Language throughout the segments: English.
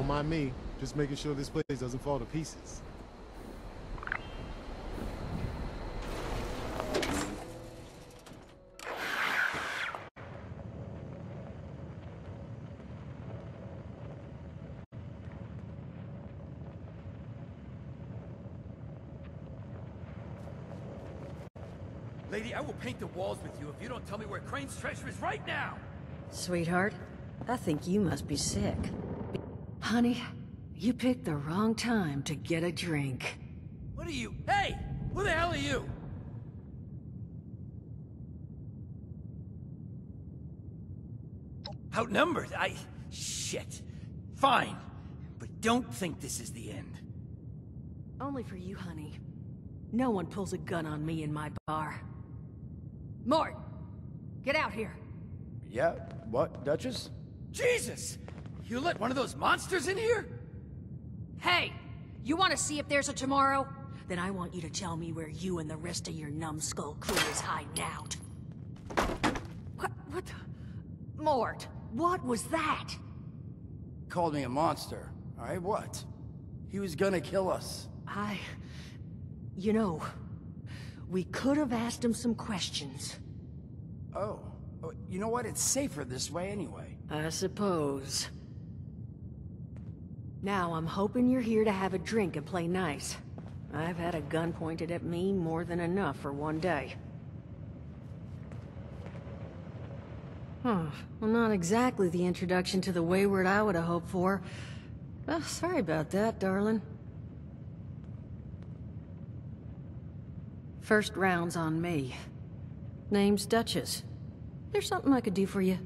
mind me. Just making sure this place doesn't fall to pieces. Lady, I will paint the walls with you if you don't tell me where Crane's treasure is right now! Sweetheart, I think you must be sick. Honey, you picked the wrong time to get a drink. What are you? Hey! Who the hell are you? Outnumbered? Shit. Fine. But don't think this is the end. Only for you, honey. No one pulls a gun on me in my bar. Mort! Get out here! Yeah? What, Duchess? Jesus! You let one of those monsters in here? Hey! You want to see if there's a tomorrow? Then I want you to tell me where you and the rest of your numbskull crew is hiding out. What the... Mort, what was that? Called me a monster. Alright, what? He was gonna kill us. You know, we could have asked him some questions. Oh. You know what? It's safer this way anyway. I suppose. Now I'm hoping you're here to have a drink and play nice. I've had a gun pointed at me more than enough for one day. Well, not exactly the introduction to the Wayward I would have hoped for. Oh, sorry about that, darling. First round's on me. Name's Duchess. There's something I could do for you.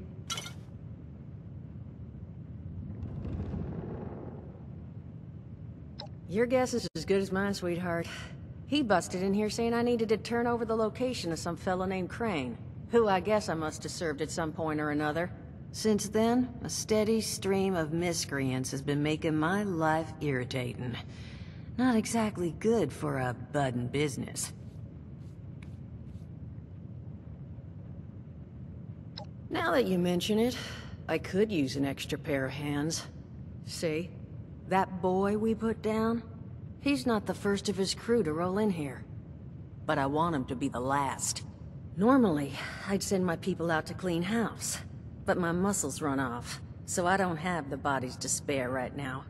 Your guess is as good as mine, sweetheart. He busted in here saying I needed to turn over the location of some fellow named Crane, who I guess I must have served at some point or another. Since then, a steady stream of miscreants has been making my life irritating. Not exactly good for a budding business. Now that you mention it, I could use an extra pair of hands. See? That boy we put down? He's not the first of his crew to roll in here. But I want him to be the last. Normally, I'd send my people out to clean house. But my muscles run off, so I don't have the bodies to spare right now.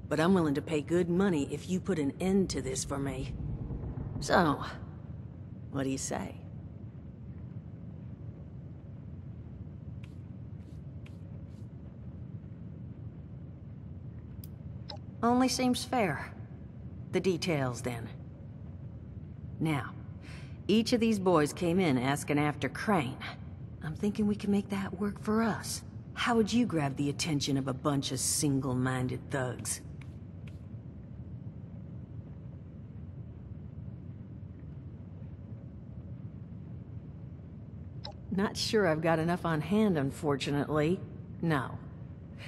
But I'm willing to pay good money if you put an end to this for me. So, what do you say? Only seems fair. The details, then. Now, each of these boys came in asking after Crane. I'm thinking we can make that work for us. How would you grab the attention of a bunch of single-minded thugs? Not sure I've got enough on hand, unfortunately. No.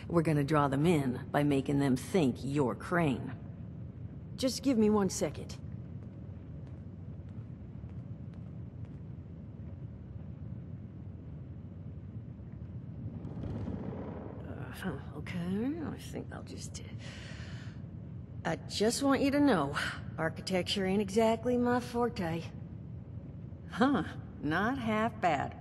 We're gonna draw them in by making them think you're Crane. Just give me 1 second. Okay, I think I'll just... I just want you to know, architecture ain't exactly my forte. Huh, not half bad.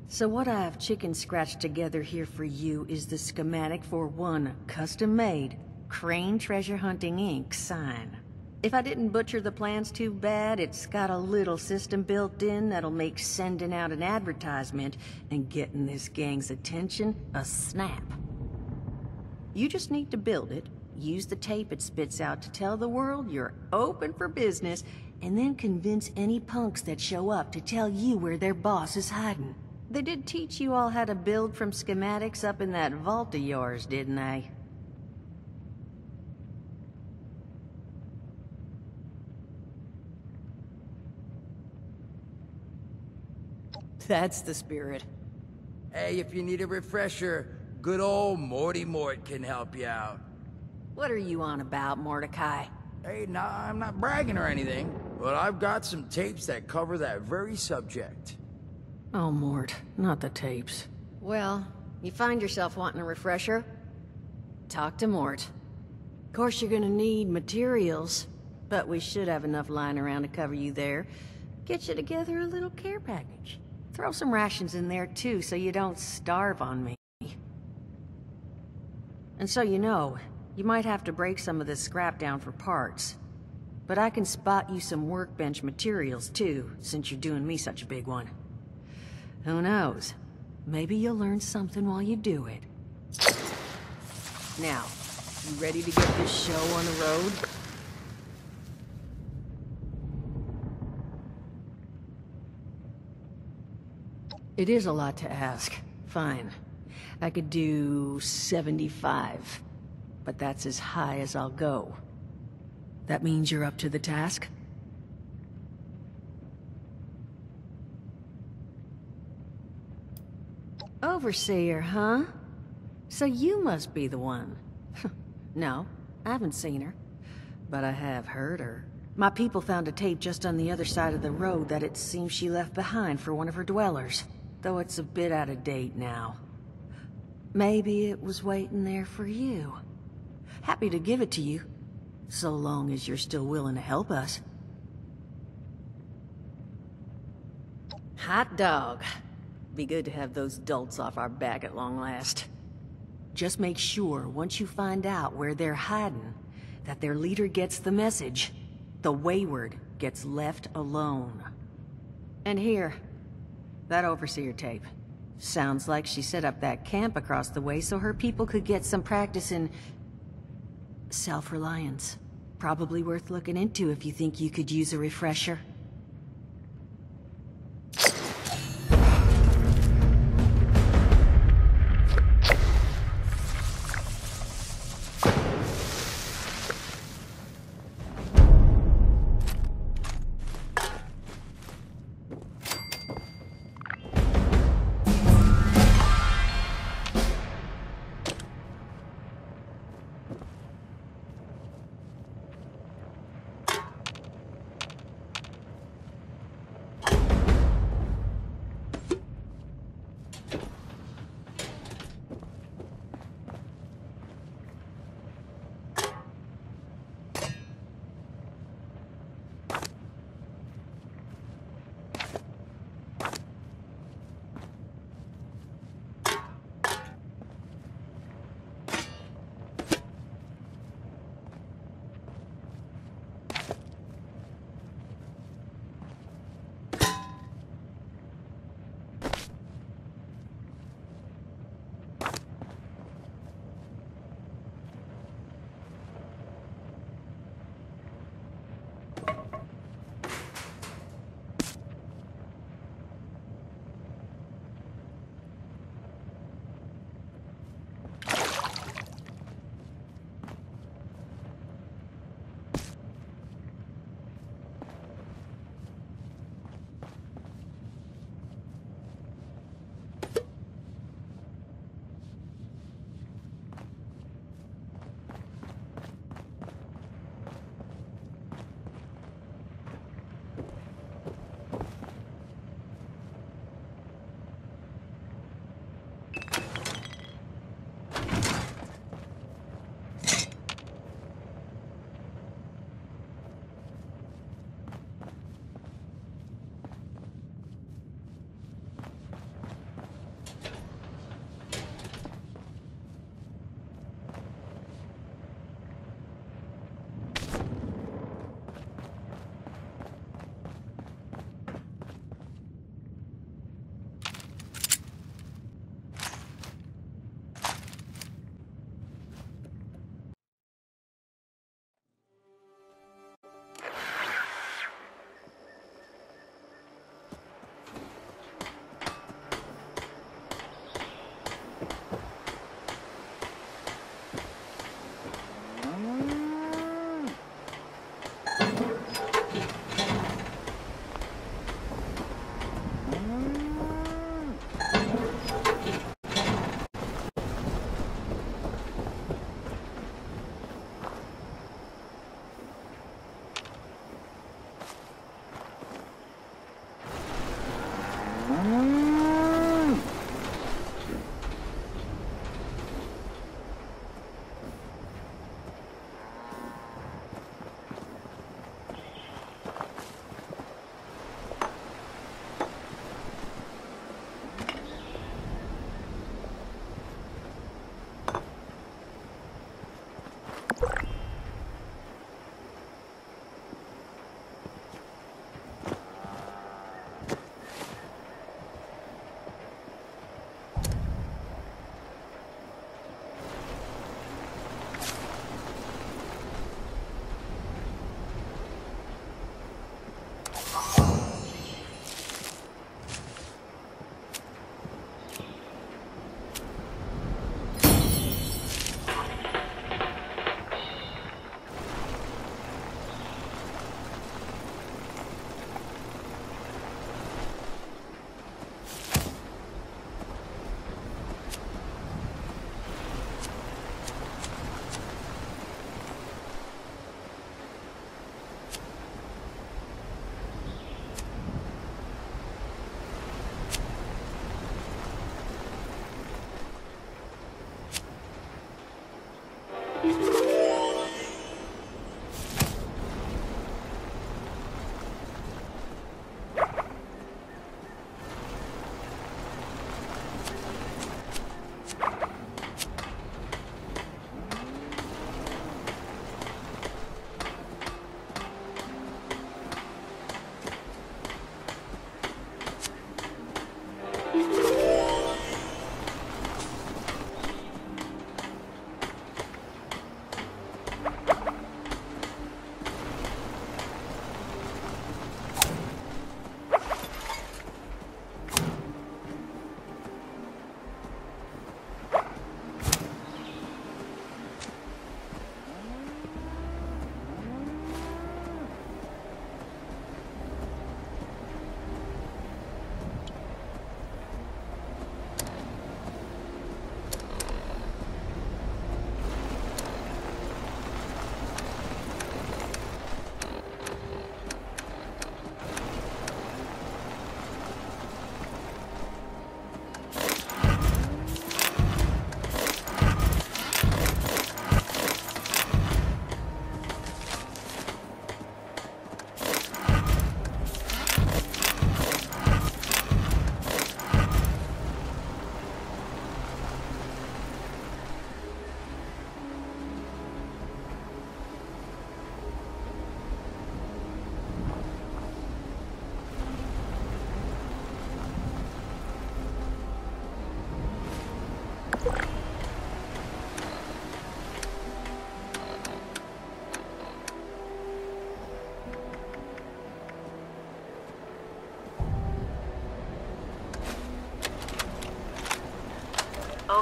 So what I've chicken scratched together here for you is the schematic for one custom-made Crane Treasure Hunting Inc. sign. If I didn't butcher the plans too bad, it's got a little system built in that'll make sending out an advertisement and getting this gang's attention a snap. You just need to build it, use the tape it spits out to tell the world you're open for business, and then convince any punks that show up to tell you where their boss is hiding. They did teach you all how to build from schematics up in that vault of yours, didn't they? That's the spirit. Hey, if you need a refresher, good old Morty Mort can help you out. What are you on about, Mordecai? Hey, nah, I'm not bragging or anything, but I've got some tapes that cover that very subject. Oh, Mort, not the tapes. Well, you find yourself wanting a refresher? talk to Mort. Of course you're gonna need materials, but we should have enough lying around to cover you there. Get you together a little care package. Throw some rations in there too, so you don't starve on me. And so you know, you might have to break some of this scrap down for parts. But I can spot you some workbench materials too, since you're doing me such a big one. Who knows? Maybe you'll learn something while you do it. Now, you ready to get this show on the road? It is a lot to ask. Fine. I could do 75. But that's as high as I'll go. That means you're up to the task? Overseer, huh? So you must be the one. No, I haven't seen her. But I have heard her. My people found a tape just on the other side of the road that it seems she left behind for one of her dwellers. Though it's a bit out of date now. Maybe it was waiting there for you. Happy to give it to you. So long as you're still willing to help us. Hot dog. Be good to have those dolts off our back at long last. Just make sure, once you find out where they're hiding, that their leader gets the message. The wayward gets left alone. And here, that Overseer tape. Sounds like she set up that camp across the way so her people could get some practice in self-reliance. Probably worth looking into if you think you could use a refresher.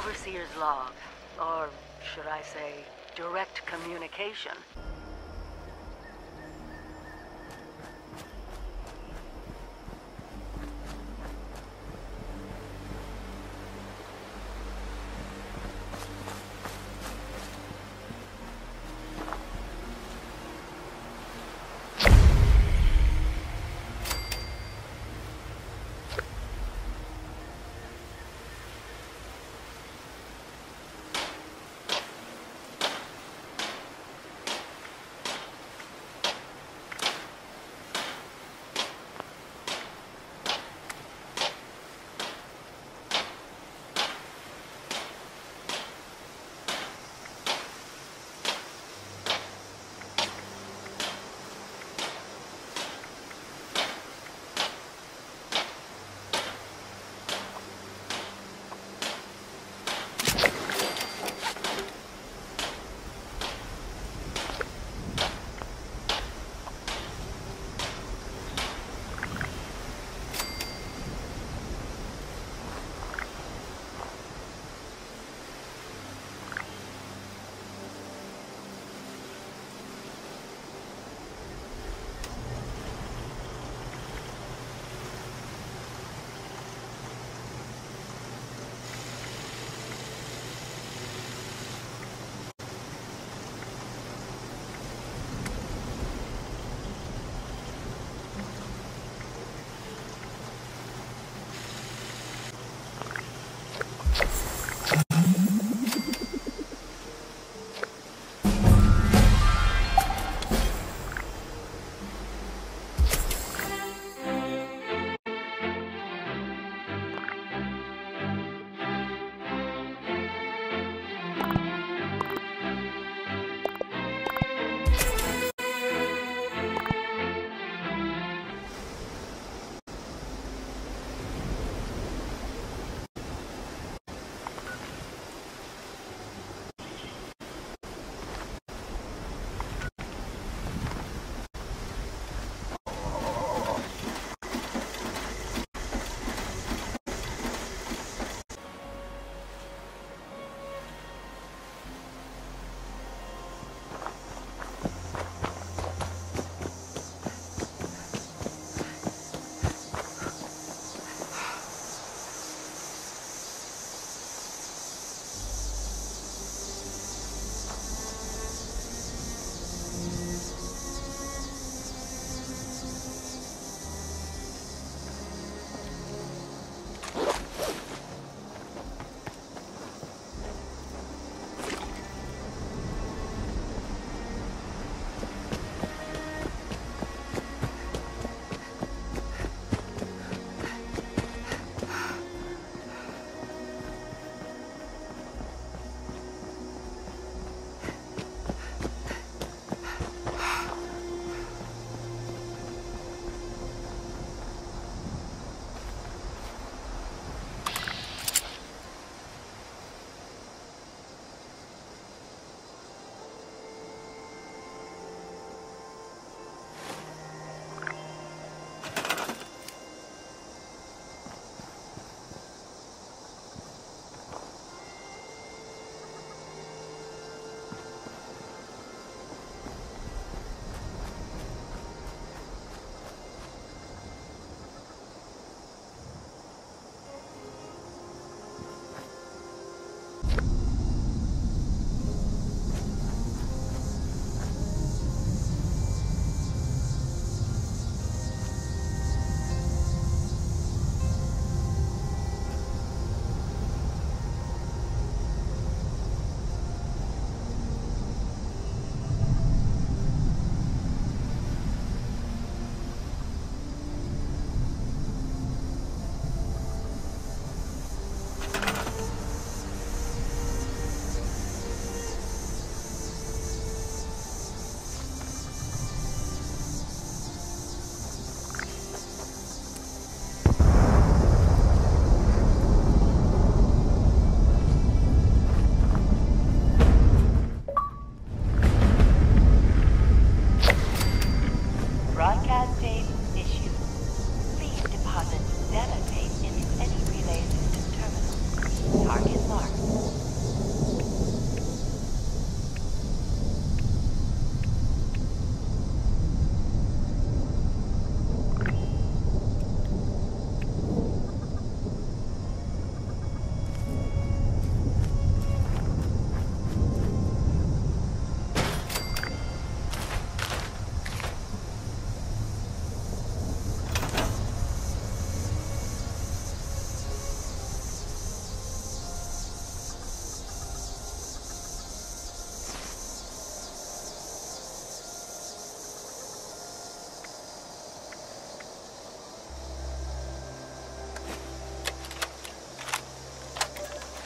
Overseer's log, or should I say, direct communication.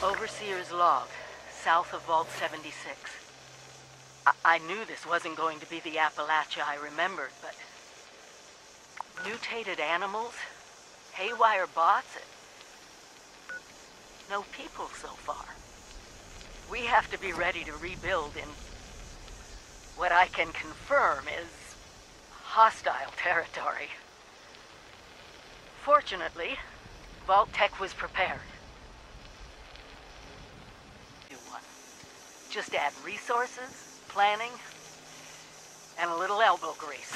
Overseer's log, south of Vault 76. I knew this wasn't going to be the Appalachia I remembered, but... mutated animals, haywire bots, and no people so far. We have to be ready to rebuild in what I can confirm is hostile territory. Fortunately, Vault Tech was prepared. Do one. Just add resources, planning, and a little elbow grease.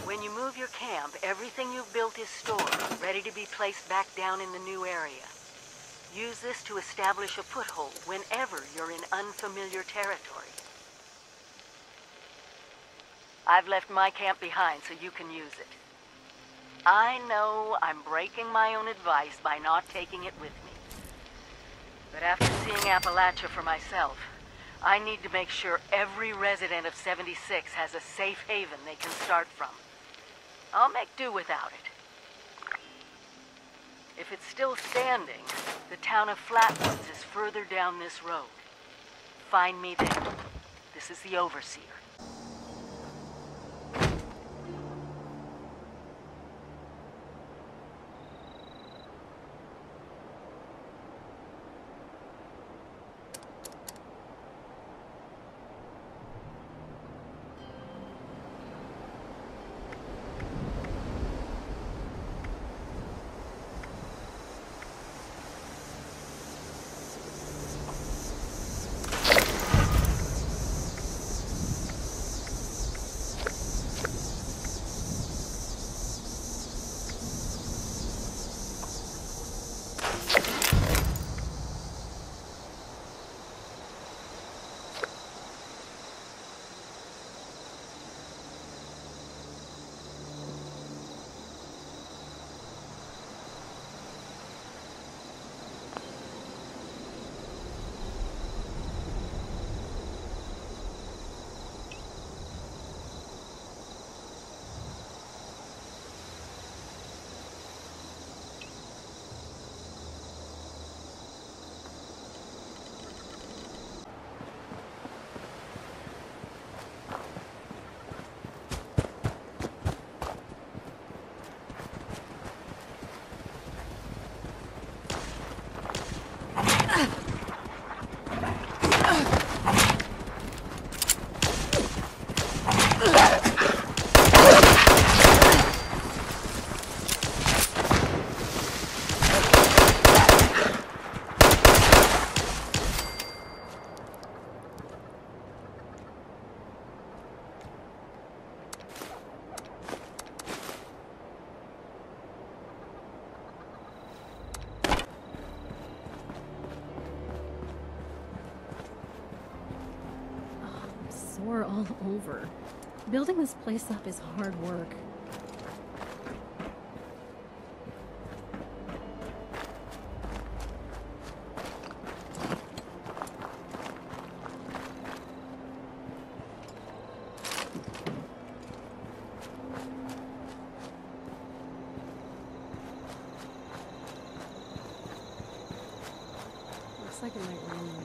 When you move your camp, everything you've built is stored, ready to be placed back down in the new area. Use this to establish a foothold whenever you're in unfamiliar territory. I've left my camp behind so you can use it. I know I'm breaking my own advice by not taking it with me. But after seeing Appalachia for myself, I need to make sure every resident of 76 has a safe haven they can start from. I'll make do without it. If it's still standing, the town of Flatwoods is further down this road. Find me there. This is the Overseer. Sore all over. Building this place up is hard work. Looks like it might rain later.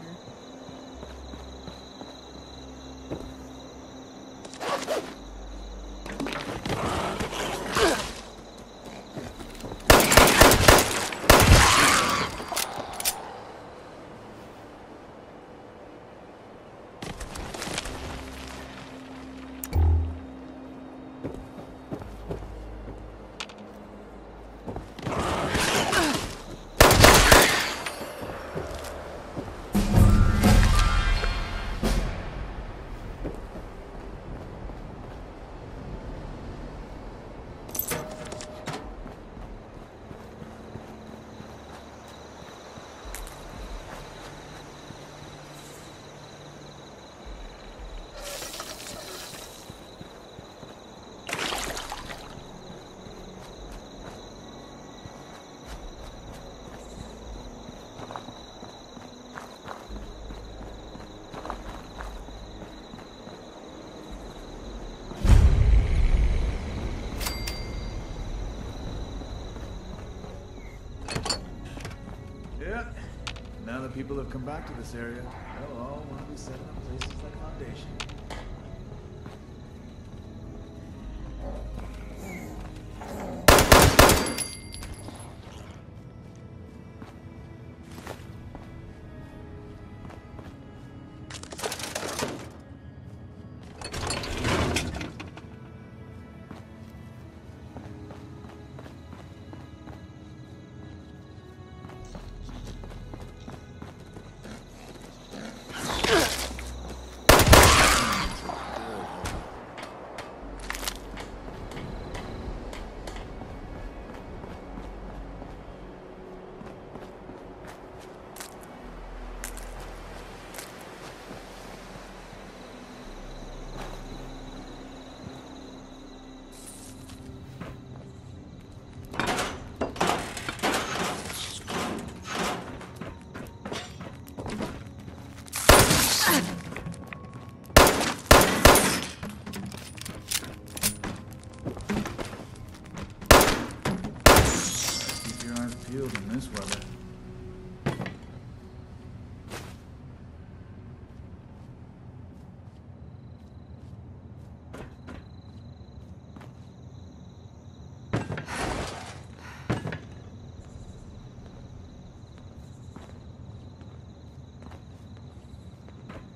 Now that people have come back to this area, they'll all want to be setting up places like Foundation. In this weather.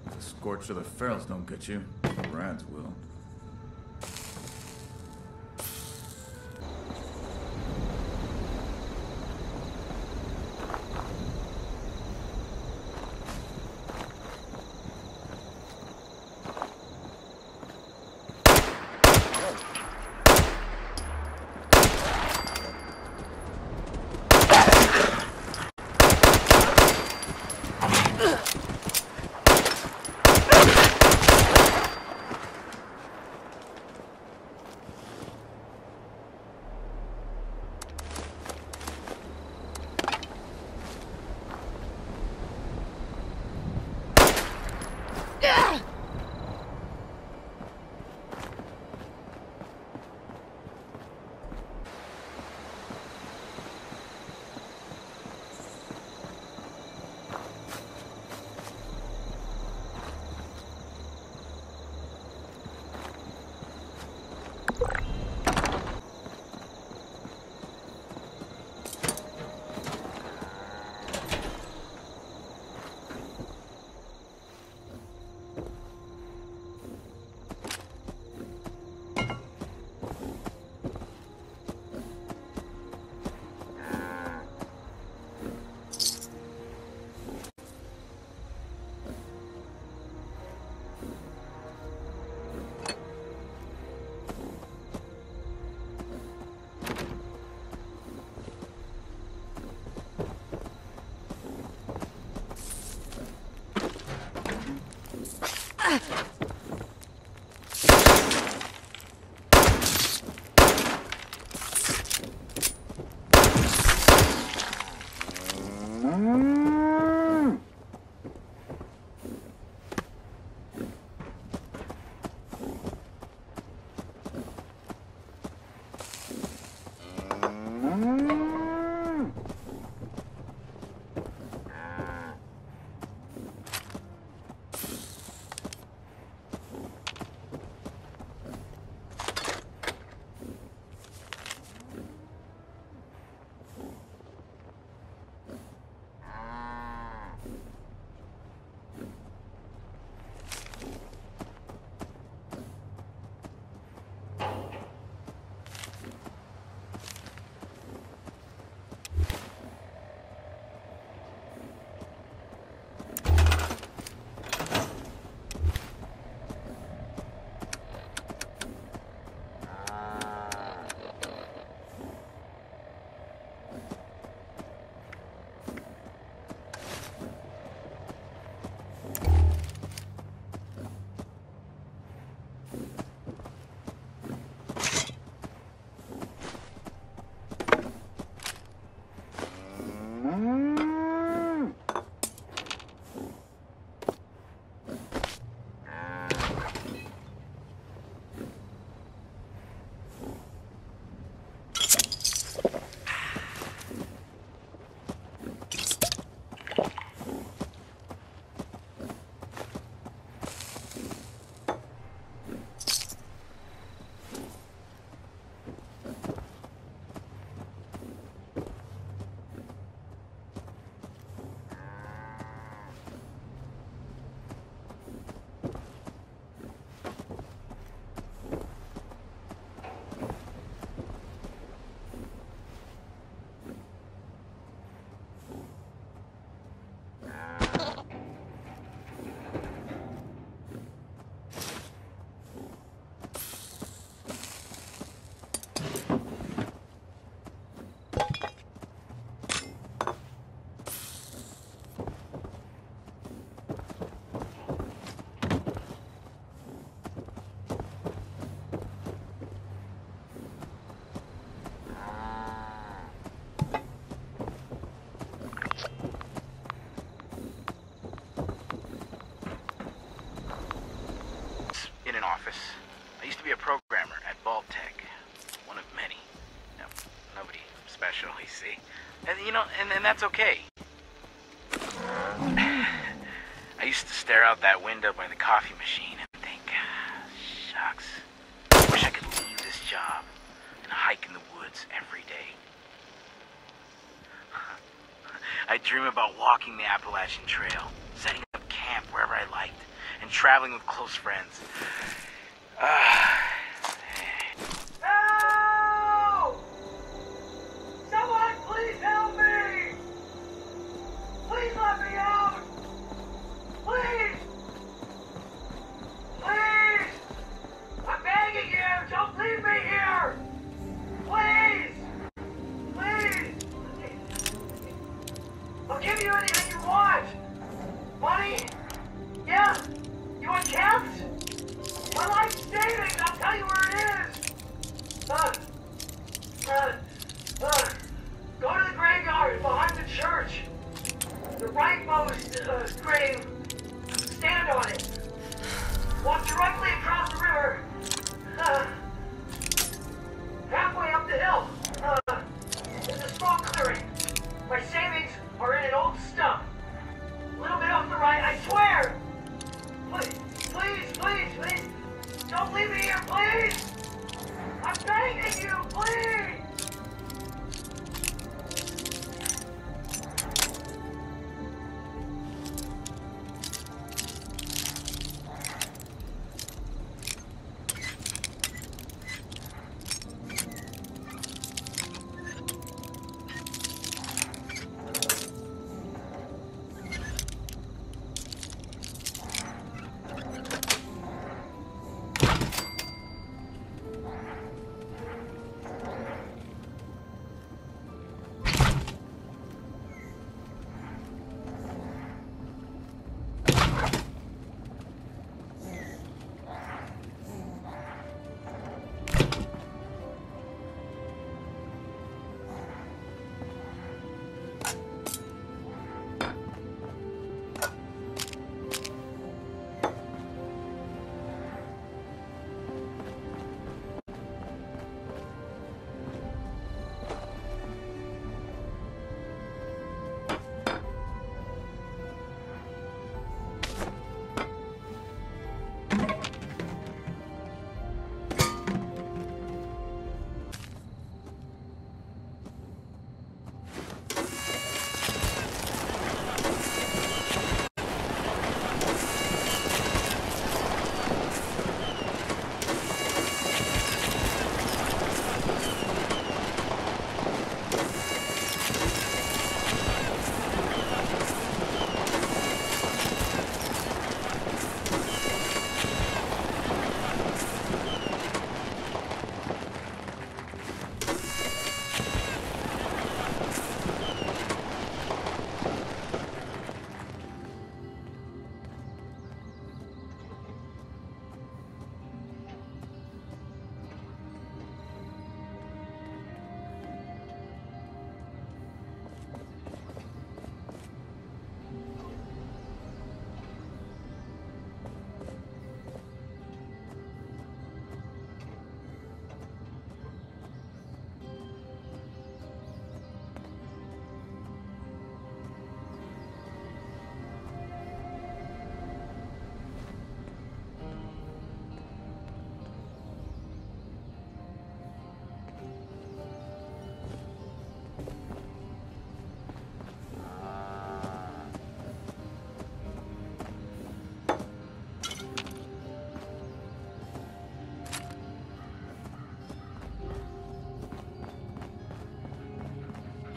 The scorch of the ferals don't get you. The rats will. special, you see. And, you know, and that's okay. I used to stare out that window by the coffee machine and think, shucks, I wish I could leave this job and hike in the woods every day. I dream about walking the Appalachian Trail, setting up camp wherever I liked, and traveling with close friends. Help! Someone please help me! Please let me out! Please! Please! I'm begging you! Don't leave me here! Please! Please! I'll give you anything you want! Money? Yeah? You want camps? My life's savings! I'll tell you where it is! Go to the graveyard behind the church. The rightmost grave. Stand on it. Walk directly across the river. Halfway up the hill. There's a small clearing. My savings are in an old stump. A little bit off the right, I swear! Please! Don't leave me here, please! I'm begging you, please!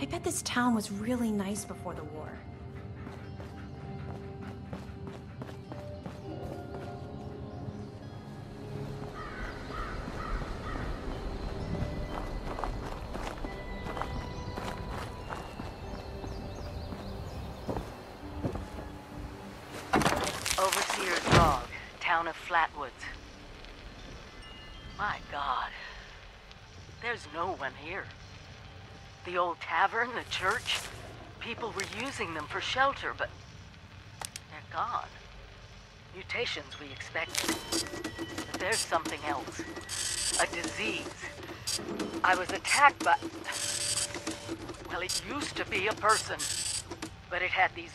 I bet this town was really nice before the war. Overseer's Log, town of Flatwoods. My God. There's no one here. The old tavern, the church, people were using them for shelter, but they're gone. Mutations we expected. But there's something else. A disease. I was attacked by... Well, it used to be a person, but it had these